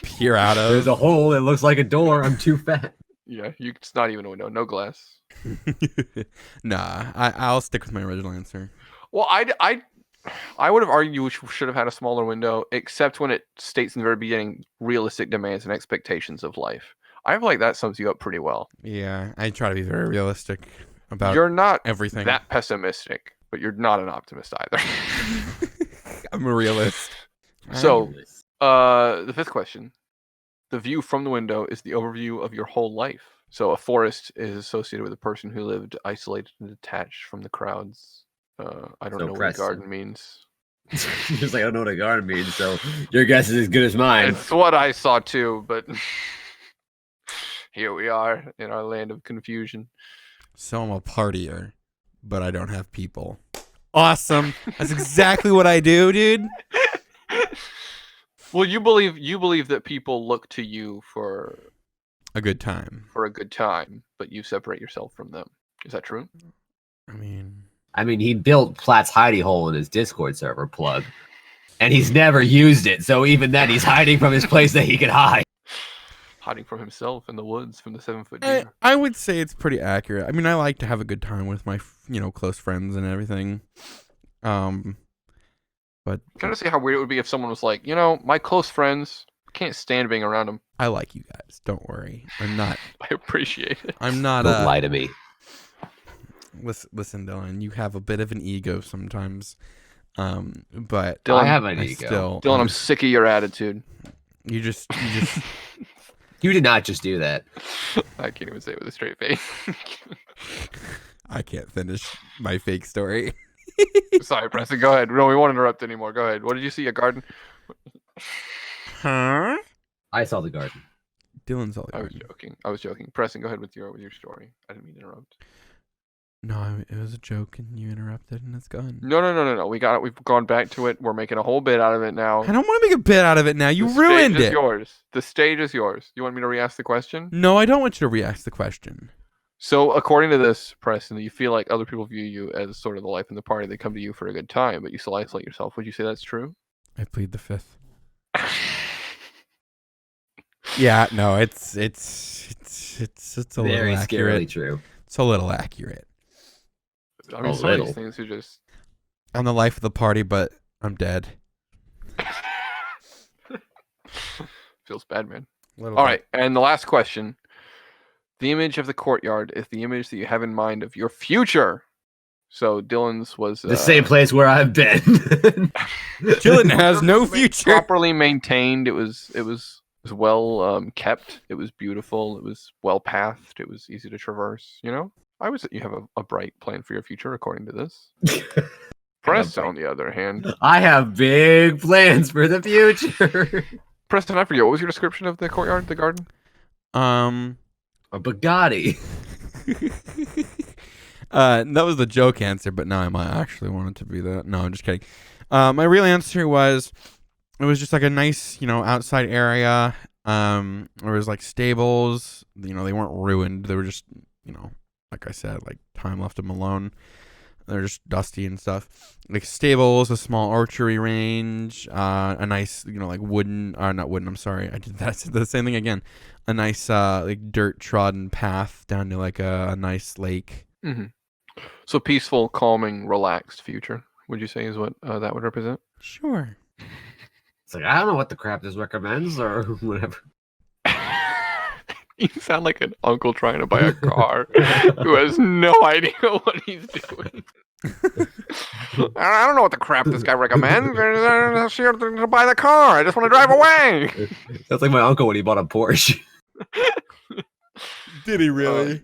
peer out of. There's a hole. It looks like a door. I'm too fat. Yeah, it's not even a window. No glass. Nah, I'll stick with my original answer. Well, I would have argued you should have had a smaller window, except when it states in the very beginning realistic demands and expectations of life. I feel like that sums you up pretty well. Yeah, I try to be very realistic about You're not everything. that pessimistic, but you're not an optimist either. I'm a realist. So, the fifth question. The view from the window is the overview of your whole life. So a forest is associated with a person who lived isolated and detached from the crowds. I don't know what a garden means. Just like I don't know what a garden means, so your guess is as good as mine. It's what I saw too, but here we are in our land of confusion. So I'm a partier, but I don't have people. Awesome. That's exactly what I do, dude. Well, you believe that people look to you for a good time. But you separate yourself from them. Is that true? I mean, he built Platt's hidey hole in his Discord server plug, and he's never used it. So even then, he's hiding from his place that he can hide. Hiding from himself in the woods from the 7-foot deer. I would say it's pretty accurate. I mean, I like to have a good time with my, close friends and everything. But kind of see how weird it would be if someone was like, my close friends, can't stand being around them. I like you guys. Don't worry. I'm not. I appreciate it. I'm not. Don't lie to me. Listen, Dylan. You have a bit of an ego sometimes. But Dylan, I have an ego. Dylan, I'm sick of your attitude. You just. You did not just do that. I can't even say it with a straight face. I can't finish my fake story. Sorry, Preston. Go ahead. No, we won't interrupt anymore. Go ahead. What did you see? A garden? Huh? I saw the garden. Dylan saw the garden. I was joking. Preston, go ahead with your story. I didn't mean to interrupt. No, it was a joke, and you interrupted, and it's gone. No. We got it. We've gone back to it. We're making a whole bit out of it now. I don't want to make a bit out of it now. You ruined it. The stage is yours. You want me to re-ask the question? No, I don't want you to re-ask the question. So, according to this, Preston, you feel like other people view you as sort of the life in the party. They come to you for a good time, but you still isolate yourself. Would you say that's true? I plead the fifth. Yeah, no, it's a very little scarily accurate. True. It's a little accurate. I mean, some of these things are just. I'm the life of the party, but I'm dead. Feels bad, man. All right, and the last question. The image of the courtyard is the image that you have in mind of your future. So Dylan's was the same place where I've been. Dylan has no future. Properly maintained. It was well kept. It was beautiful. It was well pathed. It was easy to traverse. You have a bright plan for your future, according to this. Preston, on the other hand, I have big plans for the future. Preston, I forget, what was your description of the courtyard, the garden? A Bugatti. That was the joke answer, but now I might actually want it to be that. No, I'm just kidding. My real answer was, it was just like a nice, outside area. There was like stables. They weren't ruined. They were just, like I said, like time left them alone. They're just dusty and stuff. Like stables, a small archery range, a nice, like wooden, not wooden, I'm sorry. I did the same thing again. A nice, like dirt trodden path down to like a nice lake. Mm-hmm. So peaceful, calming, relaxed future, would you say is what that would represent? Sure. It's like, I don't know what the crap this recommends or whatever. You sound like an uncle trying to buy a car who has no idea what he's doing. I don't know what the crap this guy recommends. I'm here to buy the car. I just want to drive away. That's like my uncle when he bought a Porsche. Did he really?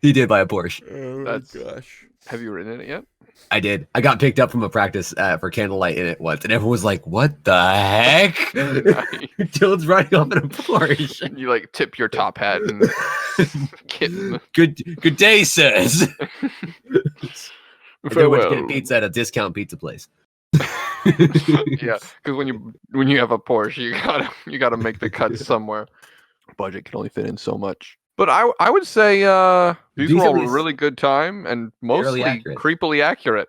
He did buy a Porsche. Oh That's- gosh. Have you ridden in it yet? I did. I got picked up from a practice for candlelight in it once, and everyone was like, "What the heck?" Dylan's riding off in a Porsche. You like tip your top hat and kitten. Good day, sirs. I then went to get Farewell. pizza at a discount pizza place. Yeah, because when you have a Porsche, you gotta make the cuts somewhere. Budget can only fit in so much. But I would say these were all Decently a really good time and mostly accurate. creepily accurate.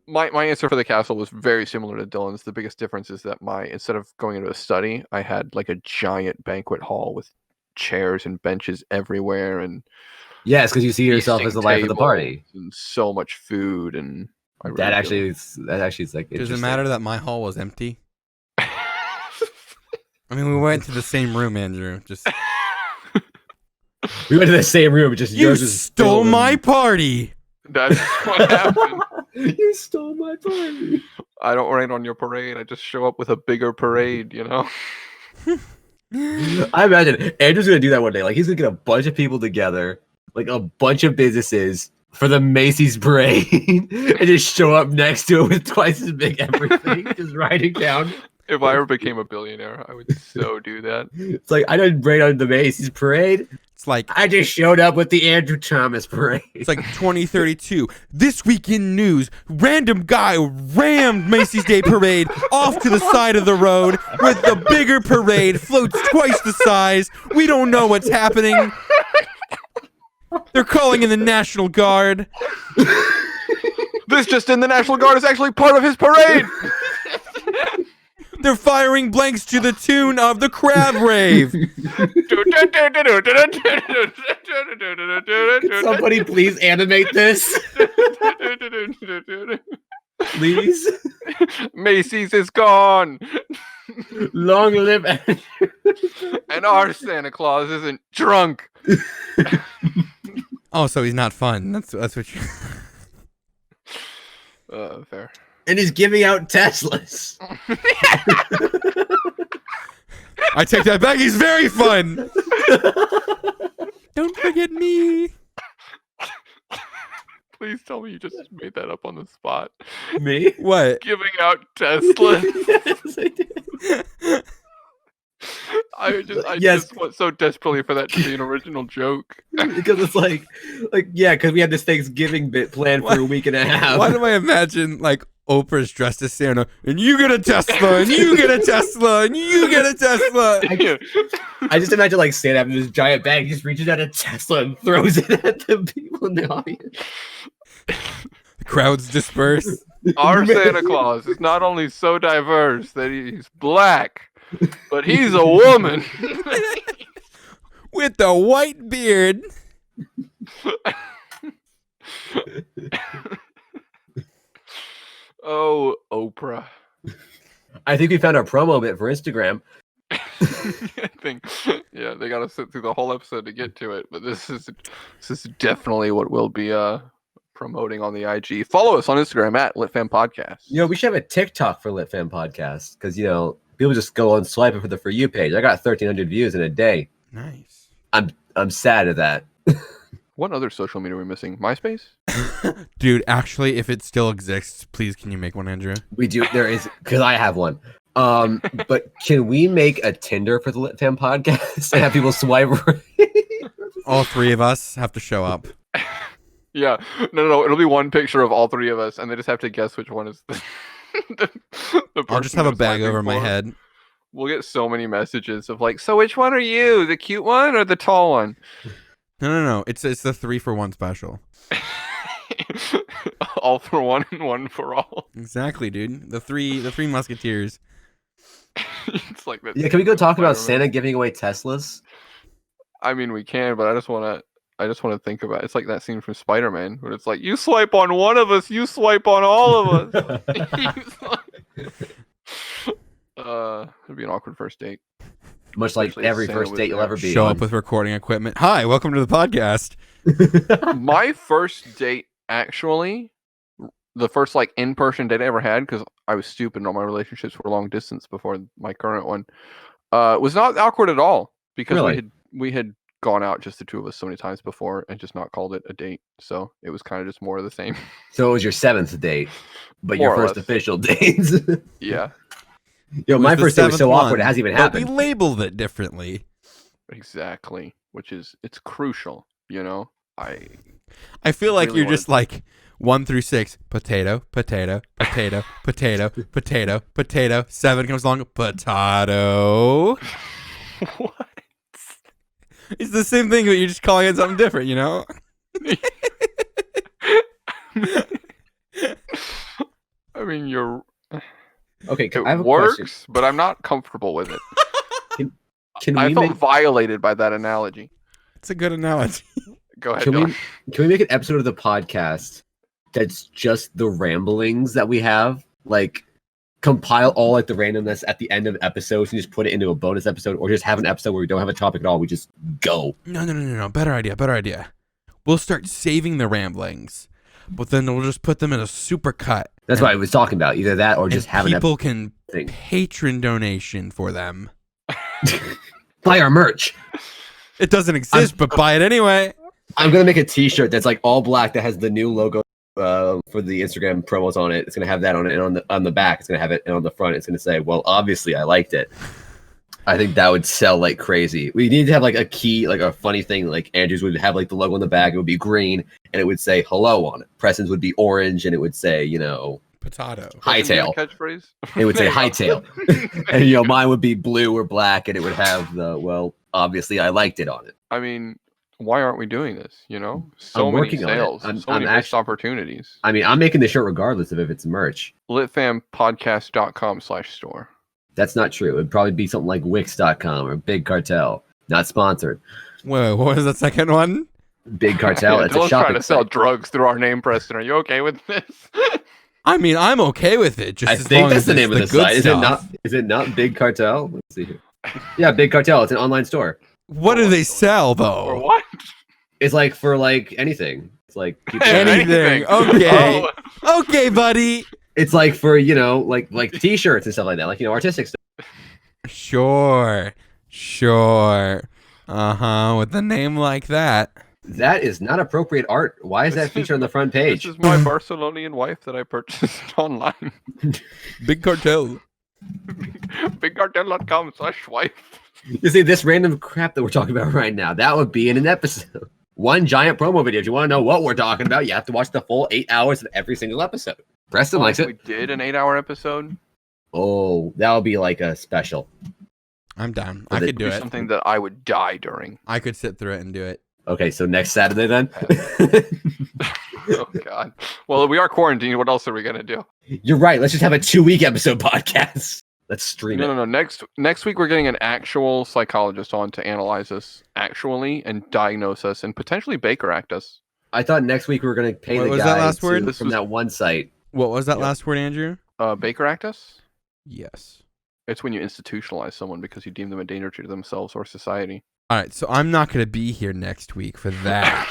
My answer for the castle was very similar to Dylan's. The biggest difference is that instead of going into a study, I had like a giant banquet hall with chairs and benches everywhere and Yes, because you see yourself as feasting the life of the party. tables and so much food and I really That feel- actually is like. Does it interesting. matter that my hall was empty? I mean, we went to the same room, Andrew. Just We went to the same room. Just you yours was stole filled my party. That's what happened. You stole my party. I don't rain on your parade. I just show up with a bigger parade, you know? I imagine Andrew's gonna do that one day. Like he's gonna get a bunch of people together, like a bunch of businesses for the Macy's parade, and just show up next to it with twice as big everything, just riding down. If I ever became a billionaire, I would so do that. It's like I didn't raid on the Macy's parade. It's like I just showed up with the Andrew Thomas parade. it's like 2032. This week in news, random guy rammed Macy's Day Parade off to the side of the road with the bigger parade, floats twice the size. We don't know what's happening. They're calling in the National Guard. This just in, the National Guard is actually part of his parade! They're firing blanks to the tune of the Crab Rave. Can somebody please animate this, please? Macy's is gone! Long live Andrew. And our Santa Claus isn't drunk! Oh, so he's not fun. That's what you. Fair. And he's giving out Teslas. I take that back. He's very fun. Don't forget me. Please tell me you just made that up on the spot. Me? What? Giving out Tesla. Yes, I did. I Yes. just want so desperately for that to be an original joke. Because it's like yeah, because we had this Thanksgiving bit planned for a week and a half. Why do I imagine like Oprah's dressed as Santa, and you get a Tesla, and you get a Tesla, and you get a Tesla? I just imagine like Santa having this giant bag, he just reaches out a Tesla and throws it at the people in the audience. The crowds disperse. Our Santa Claus is not only so diverse that he's black, but he's a woman. With the white beard. Oh, Oprah. I think we found our promo bit for Instagram. I think, yeah, they got to sit through the whole episode to get to it, but this is definitely what we'll be promoting on the IG. Follow us on Instagram at LitFamPodcast. You know, we should have a TikTok for Lit Fan Podcast because you know people just go and swipe it for the For You page. I got 1,300 views in a day. Nice. I'm sad at that. What other social media are we missing? MySpace? Dude, actually, if it still exists, please can you make one, Andrew? We do. There is because I have one. But can we make a Tinder for the Lit Fan Podcast and have people swipe? All three of us have to show up. Yeah. No. It'll be one picture of all three of us, and they just have to guess which one is the I'll just person have a they're bag swiping over my for. head. We'll get so many messages of like, so which one are you? The cute one or the tall one? No. It's the 3-for-1 special. All for one and one for all. Exactly, dude. The three musketeers. It's like that. Yeah, can we go talk about Spider-Man. Santa giving away Teslas? I mean, we can, but I just want to think about it. It's like that scene from Spider-Man where it's like, you swipe on one of us, you swipe on all of us. It'd be an awkward first date. Much like Especially if every Santa first was date you'll there. ever be Show on. up with recording equipment. Hi, welcome to the podcast. My first date, actually, the first like in-person date I ever had, because I was stupid and all my relationships were long distance before my current one, was not awkward at all because Really? we had gone out just the two of us so many times before and just not called it a date. So it was kind of just more of the same. So it was your 7th date, but More your or first less. official date. Yeah, Yo, It my was the first date was so 7th awkward. It one, hasn't even but happened. we labeled it differently. exactly. It's crucial, you know. I feel like really you're just like 1 through 6, potato, potato, potato, potato, potato, potato. 7 comes along, potato. What? It's the same thing, but you're just calling it something different, you know? I mean, Okay, it I have a works, question. but I'm not comfortable with it. Can I we felt make violated by that analogy. It's a good analogy. Go ahead, can Dylan. we make an episode of the podcast that's just the ramblings that we have? Like compile all like the randomness at the end of episodes and just put it into a bonus episode, or just have an episode where we don't have a topic at all. We just go. No. Better idea. We'll start saving the ramblings, but then we'll just put them in a super cut. That's what I was talking about. Either that or just have an people can thing. patron donation for them. Buy our merch. It doesn't exist, but buy it anyway. I'm gonna make a T-shirt that's like all black that has the new logo for the Instagram promos on it. It's gonna have that on it, and on the back, it's gonna have it, and on the front, it's gonna say, "Well, obviously, I liked it." I think that would sell like crazy. We need to have like a key, like a funny thing. Like Andrew's would have like the logo on the back. It would be green, and it would say "hello" on it. Preston's would be orange, and it would say, Potato. hightail. Catchphrase. It would say There you go. hightail, and mine would be blue or black, and it would have the "well, obviously, I liked it" on it. I mean, why aren't we doing this? You know, so I'm many working on it. sales, I'm so many missed actually- opportunities. I mean, I'm making the shirt regardless of if it's merch. litfampodcast.com/store. That's not true. It'd probably be something like Wix.com or Big Cartel. Not sponsored. Wait, what was the second one? Big Cartel. Yeah, It's a Dylan's trying shopping to sell site. drugs through our name, Preston. Are you okay with this? I mean, I'm okay with it. Just I as think long that's as the it's name of the good site. stuff. Is it not Big Cartel? Let's see here. Yeah, Big Cartel. It's an online store. What do they sell, Or though? what? It's like for like anything. It's like people, Anything. Okay. Okay, buddy. it's like for like T-shirts and stuff like that. Like artistic stuff. Sure. With a name like that. That is not appropriate art. Why is that featured on the front page? This is my Barcelonian wife that I purchased online. Big Cartel. BigCartel.com/wife. You see, this random crap that we're talking about right now, that would be in an episode. One giant promo video. If you want to know what we're talking about, you have to watch the full 8 hours of every single episode. Preston likes We it. did an 8-hour episode. Oh, that would be like a special. I'm down. Was I it could do it. Something that I would die during. I could sit through it and do it. Okay, so next Saturday then. Oh God. Well, we are quarantined. What else are we gonna do? You're right. Let's just have a 2-week episode podcast. Let's stream it. No. Next week we're getting an actual psychologist on to analyze us actually and diagnose us and potentially Baker Act us. I thought next week we were going to pay What the was guy that last word? from that one site. What was that Yep. last word, Andrew? Baker Act us? Yes. It's when you institutionalize someone because you deem them a danger to themselves or society. All right, so I'm not going to be here next week for that.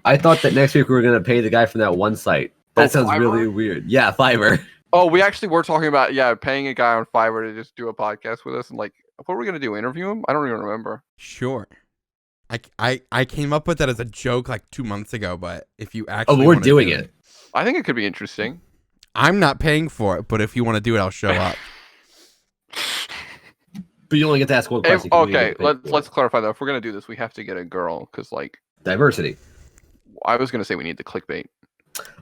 I thought that next week we were going to pay the guy from that one site. That Oh, sounds Fiverr? really weird. Yeah, Fiverr. Oh, we actually were talking about paying a guy on Fiverr to just do a podcast with us and like what were we gonna do? Interview him? I don't even remember. Sure. I came up with that as a joke like 2 months ago, but if you Oh, actually but we're wanna doing do it. I think it could be interesting. I'm not paying for it, but if you want to do it, I'll show up. But you only get to ask one question. 'cause we Okay, get paid for it. let's clarify though. If we're gonna do this, we have to get a girl because like Diversity. I was gonna say we need the clickbait.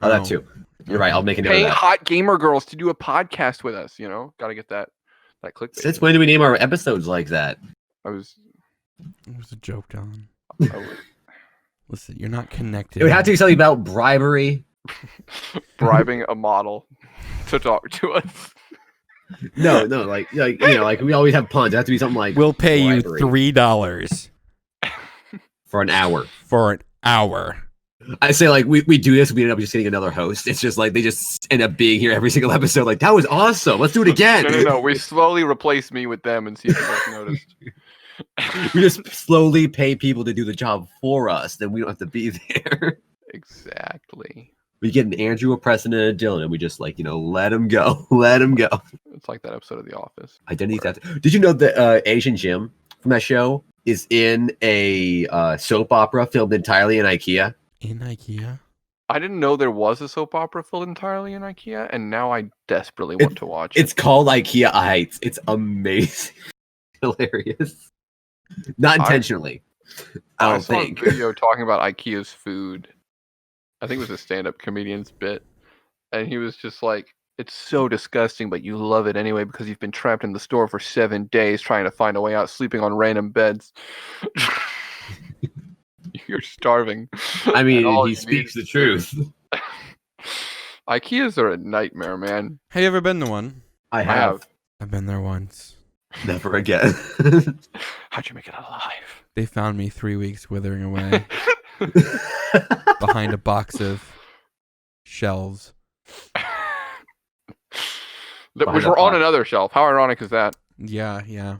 Oh, that too. You're right. I'll make a note of Paying that. hot gamer girls to do a podcast with us. You know, got to get that clickbait. Since when do we name our episodes like that? I was It was a joke, Don. I was Listen, you're not connected. It would have to be something about bribery. bribing a model to talk to us. No, like we always have puns. It has to be something like We'll pay you bribery $3 for an hour. for an hour. I say like we do this, we end up just getting another host. It's just like they just end up being here every single episode. Like that was awesome. Let's do it again. No. We slowly replace me with them and see if you guys noticed. We just slowly pay people to do the job for us. Then we don't have to be there. Exactly. We get an Andrew, a Preston, and a Dylan, and we just like let them go, let them go. It's like that episode of The Office. Identity theft. Did you know that Asian Jim from that show is in a soap opera filmed entirely in IKEA. In IKEA? I didn't know there was a soap opera filmed entirely in IKEA, and now I desperately want to watch It's it. called IKEA Heights. It's amazing. Hilarious. Not intentionally. I I don't saw think. a video talking about IKEA's food. I think it was a stand-up comedian's bit, and he was just like, "It's so disgusting, but you love it anyway because you've been trapped in the store for 7 days trying to find a way out, sleeping on random beds. You're starving." I and mean, all he you need speaks the is food. truth. IKEAs are a nightmare, man. Have you ever been to one? I have. have. I've been there once. Never again. How'd you make it alive? They found me 3 weeks withering away behind a box of shelves. Which were on another shelf. How ironic is that? Yeah.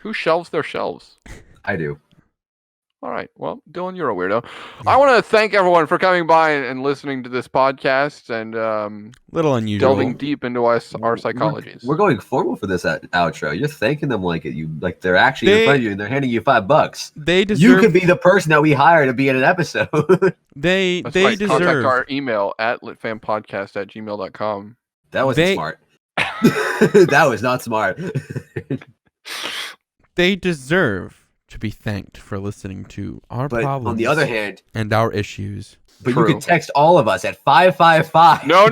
Who shelves their shelves? I do. All right. Well, Dylan, you're a weirdo. I want to thank everyone for coming by and listening to this podcast and Little unusual. delving deep into our psychologies. We're going formal for this outro. You're thanking them like they're actually in front of you and they're handing you $5. They deserve. You could be the person that we hire to be in an episode. They That's right. deserve. Contact our email at litfanpodcast@gmail.com. That wasn't smart. That was not smart. They deserve to be thanked for listening to our problems. On the other hand, and our issues. But True. you can text all of us at 555. No. You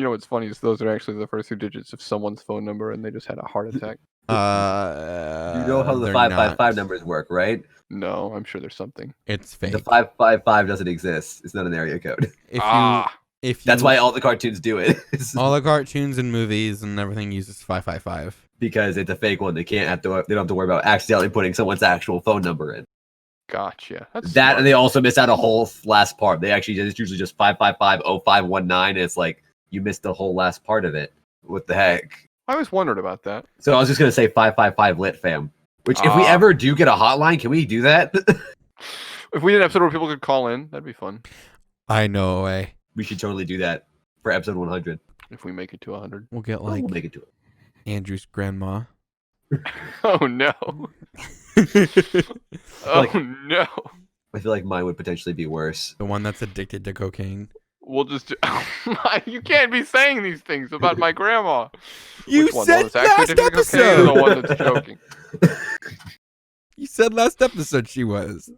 know what's funny is those are actually the first 2 digits of someone's phone number, and they just had a heart attack. You know how the 555 numbers work, right? No, I'm sure there's something. It's fake. The 555 doesn't exist. It's not an area code. That's why all the cartoons do it. All the cartoons and movies and everything uses 555. Because it's a fake one. They don't have to worry about accidentally putting someone's actual phone number in. Gotcha. That's that, smart. and they also miss out a whole last part. It's usually just 555-0519, and it's like you missed the whole last part of it. What the heck? I always wondered about that. So I was just gonna say 555 lit fam. Which, if we ever do get a hotline, can we do that? If we did an episode where people could call in, that'd be fun. I know a way. We should totally do that for episode 100. If we make it to 100. We'll get like We'll make it to it. Andrew's grandma. Oh no. No. I feel like mine would potentially be worse. The one that's addicted to cocaine. We'll just do... You can't be saying these things about my grandma. You Which one? said The one that's last actually addicted to cocaine or episode. the one that's joking? You said last episode she was.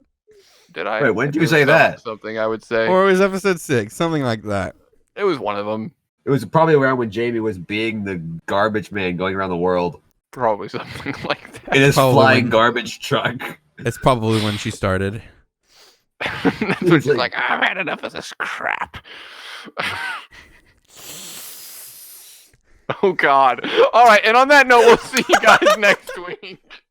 Did I? Wait, when If did it you was say that? Something I would say. Or it was episode 6, something like that. It was one of them. It was probably around when Jamie was being the garbage man going around the world Probably something like that. in his Probably flying when- garbage truck. It's probably when she started. That's when she's like, I've had enough of this crap. Oh God. All right, and on that note, we'll see you guys next week.